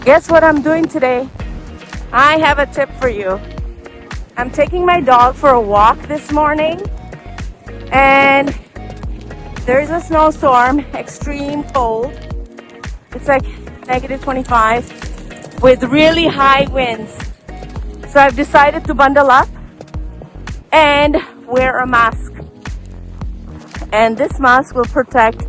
Guess what I'm doing today? I have a tip for you. I'm taking my dog for a walk this morning, and there's a snowstorm, extreme cold. It's like -25 with really high winds. So I've decided to bundle up and wear a mask. And this mask will protect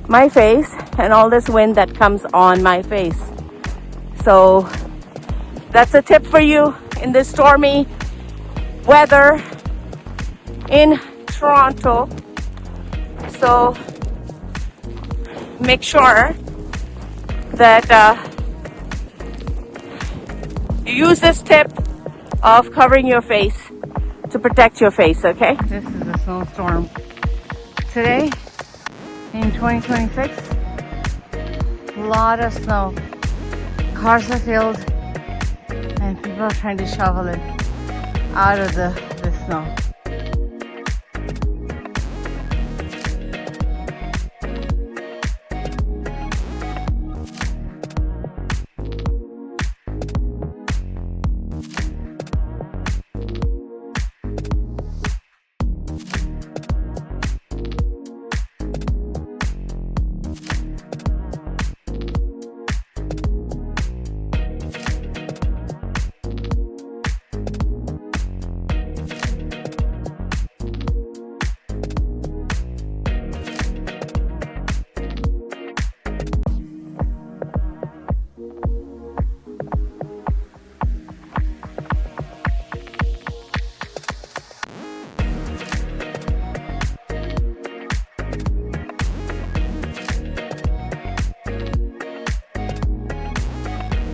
my face and all this wind that comes on my face. So that's a tip for you in this stormy weather in Toronto. So make sure that you use this tip of covering your face to protect your face, okay? This is a snowstorm today in 2026. A lot of snow. Cars are filled and people are trying to shovel it out of the snow.